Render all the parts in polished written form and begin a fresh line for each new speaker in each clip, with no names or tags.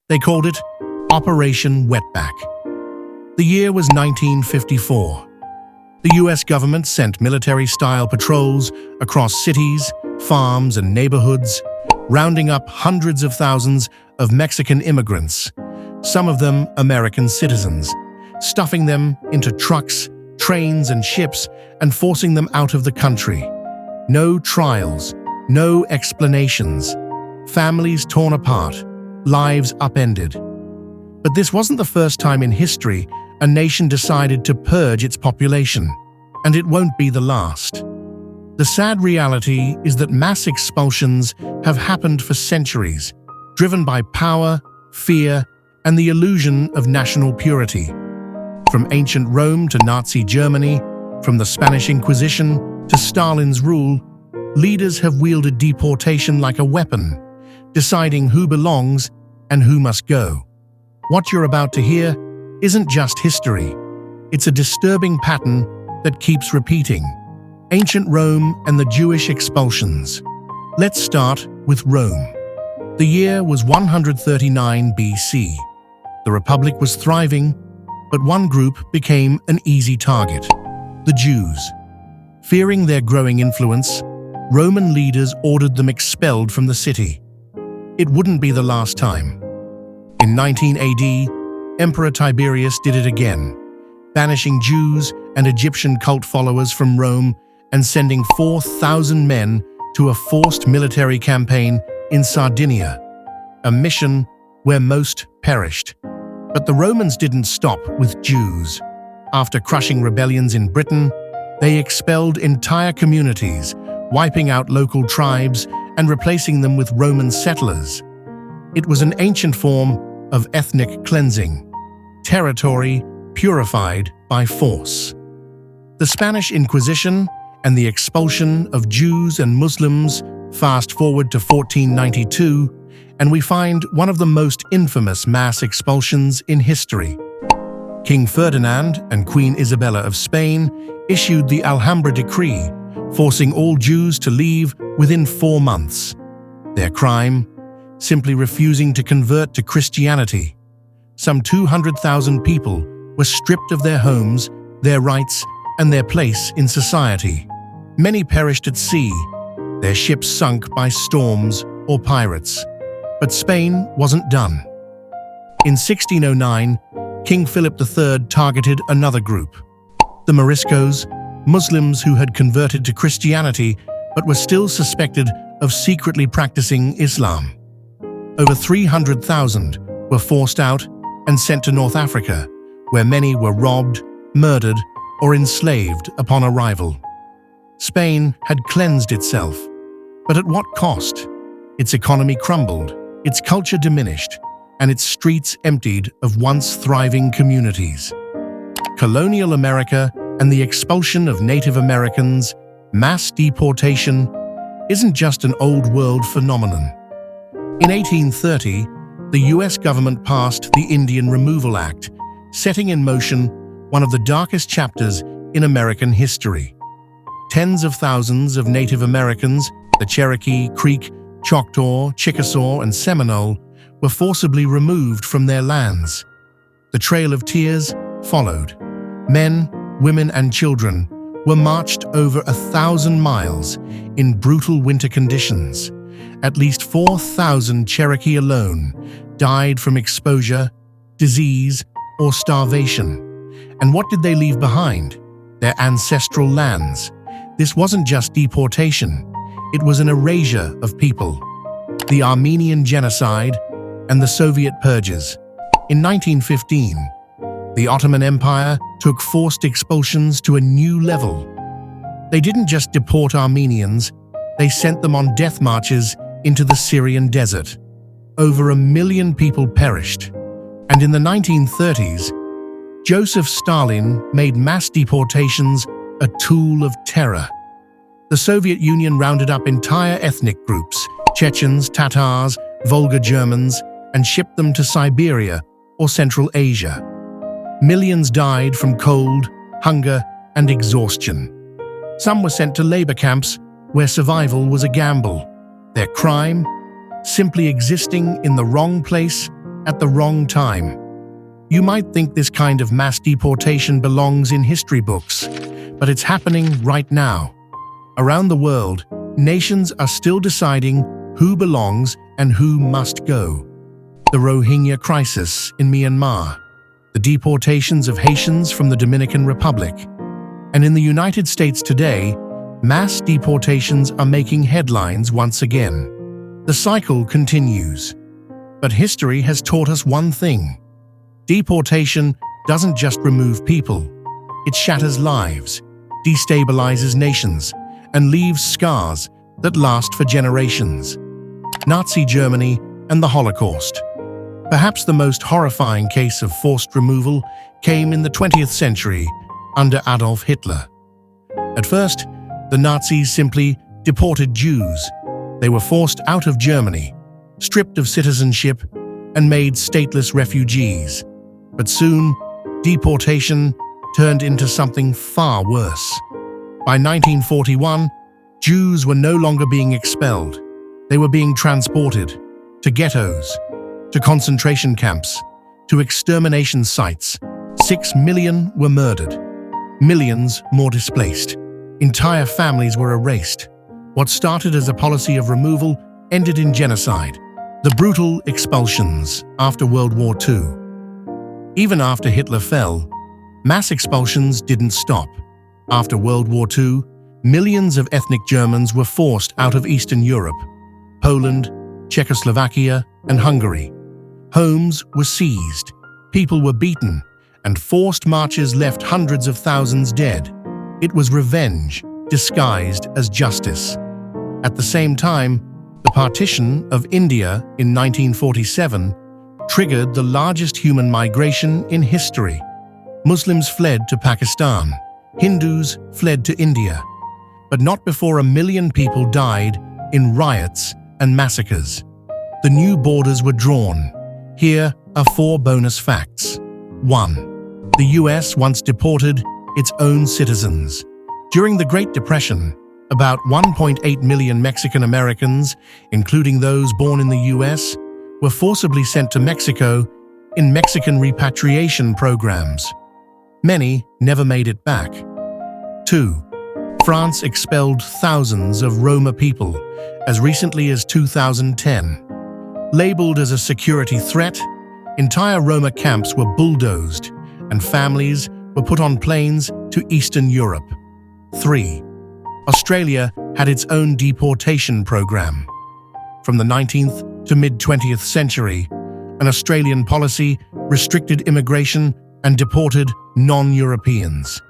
They called it Operation Wetback. The year was 1954. The US government sent military-style patrols across cities, farms, and neighborhoods, rounding up hundreds of thousands of Mexican immigrants, some of them American citizens, stuffing them into trucks, trains, and ships, and forcing them out of the country. No trials, no explanations. Families torn apart, lives upended. But this wasn't the first time in history a nation decided to purge its population, and it won't be the last. The sad reality is that mass expulsions have happened for centuries, driven by power, fear, and the illusion of national purity. From ancient Rome to Nazi Germany, from the Spanish Inquisition to Stalin's rule, leaders have wielded deportation like a weapon, deciding who belongs and who must go. What you're about to hear isn't just history. It's a disturbing pattern that keeps repeating. Ancient Rome and the Jewish expulsions. Let's start with Rome. The year was 139 BC. The Republic was thriving, but one group became an easy target: the Jews. Fearing their growing influence, Roman leaders ordered them expelled from the city. It wouldn't be the last time. In 19 AD, Emperor Tiberius did it again, banishing Jews and Egyptian cult followers from Rome and sending 4,000 men to a forced military campaign in Sardinia, a mission where most perished. But the Romans didn't stop with Jews. After crushing rebellions in Britain, they expelled entire communities, wiping out local tribes and replacing them with Roman settlers. It was an ancient form of ethnic cleansing, territory purified by force. The Spanish Inquisition and the expulsion of Jews and Muslims. Fast forward to 1492, and we find one of the most infamous mass expulsions in history. King Ferdinand and Queen Isabella of Spain issued the Alhambra Decree, forcing all Jews to leave within 4 months. Their crime? Simply refusing to convert to Christianity. Some 200,000 people were stripped of their homes, their rights, and their place in society. Many perished at sea, their ships sunk by storms or pirates. But Spain wasn't done. In 1609, King Philip III targeted another group: the Moriscos, Muslims who had converted to Christianity but were still suspected of secretly practicing Islam. Over 300,000 were forced out and sent to North Africa, where many were robbed, murdered, or enslaved upon arrival. Spain had cleansed itself, but at what cost? Its economy crumbled, its culture diminished, and its streets emptied of once thriving communities. Colonial America and the expulsion of Native Americans, mass deportation, isn't just an old-world phenomenon. In 1830, the US government passed the Indian Removal Act, setting in motion one of the darkest chapters in American history. Tens of thousands of Native Americans, the Cherokee, Creek, Choctaw, Chickasaw, and Seminole, were forcibly removed from their lands. The Trail of Tears followed. Men, women, and children were marched over 1,000 miles in brutal winter conditions. At least 4,000 Cherokee alone died from exposure, disease, or starvation. And what did they leave behind? Their ancestral lands. This wasn't just deportation, it was an erasure of people. The Armenian Genocide and the Soviet purges. In 1915, the Ottoman Empire took forced expulsions to a new level. They didn't just deport Armenians, they sent them on death marches into the Syrian desert. Over 1 million people perished. And in the 1930s, Joseph Stalin made mass deportations a tool of terror. The Soviet Union rounded up entire ethnic groups, Chechens, Tatars, Volga Germans, and shipped them to Siberia or Central Asia. Millions died from cold, hunger, and exhaustion. Some were sent to labor camps where survival was a gamble. Their crime? Simply existing in the wrong place at the wrong time. You might think this kind of mass deportation belongs in history books, but it's happening right now. Around the world, nations are still deciding who belongs and who must go. The Rohingya crisis in Myanmar, the deportations of Haitians from the Dominican Republic, and in the United States today, mass deportations are making headlines once again. The cycle continues. But history has taught us one thing. Deportation doesn't just remove people. It shatters lives, destabilizes nations, and leaves scars that last for generations. Nazi Germany and the Holocaust. Perhaps the most horrifying case of forced removal came in the 20th century under Adolf Hitler. At first, the Nazis simply deported Jews. They were forced out of Germany, stripped of citizenship, and made stateless refugees. But soon, deportation turned into something far worse. By 1941, Jews were no longer being expelled. They were being transported to ghettos, to concentration camps, to extermination sites. 6 million were murdered, millions more displaced. Entire families were erased. What started as a policy of removal ended in genocide. The brutal expulsions after World War II. Even after Hitler fell, mass expulsions didn't stop. After World War II, millions of ethnic Germans were forced out of Eastern Europe, Poland, Czechoslovakia, and Hungary. Homes were seized, people were beaten, and forced marches left hundreds of thousands dead. It was revenge, disguised as justice. At the same time, the Partition of India in 1947 triggered the largest human migration in history. Muslims fled to Pakistan, Hindus fled to India, but not before 1 million people died in riots and massacres. The new borders were drawn. Here are 4 bonus facts. 1. The US once deported its own citizens. During the Great Depression, about 1.8 million Mexican Americans, including those born in the US, were forcibly sent to Mexico in Mexican repatriation programs. Many never made it back. 2. France expelled thousands of Roma people as recently as 2010. Labeled as a security threat, entire Roma camps were bulldozed and families were put on planes to Eastern Europe. 3. Australia had its own deportation program. From the 19th to mid-20th century, an Australian policy restricted immigration and deported non-Europeans.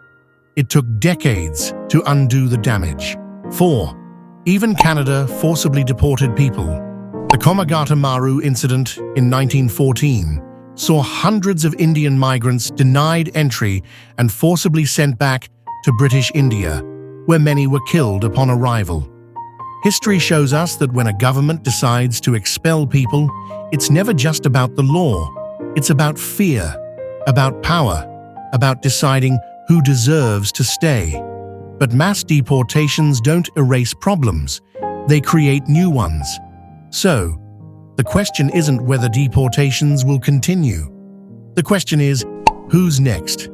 It took decades to undo the damage. 4. Even Canada forcibly deported people. The Komagata Maru incident in 1914 saw hundreds of Indian migrants denied entry and forcibly sent back to British India, where many were killed upon arrival. History shows us that when a government decides to expel people, it's never just about the law. It's about fear, about power, about deciding who deserves to stay. But mass deportations don't erase problems. They create new ones. So, the question isn't whether deportations will continue. The question is, who's next?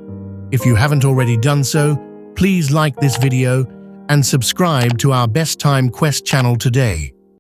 If you haven't already done so, please like this video and subscribe to our Best Time Quest channel today.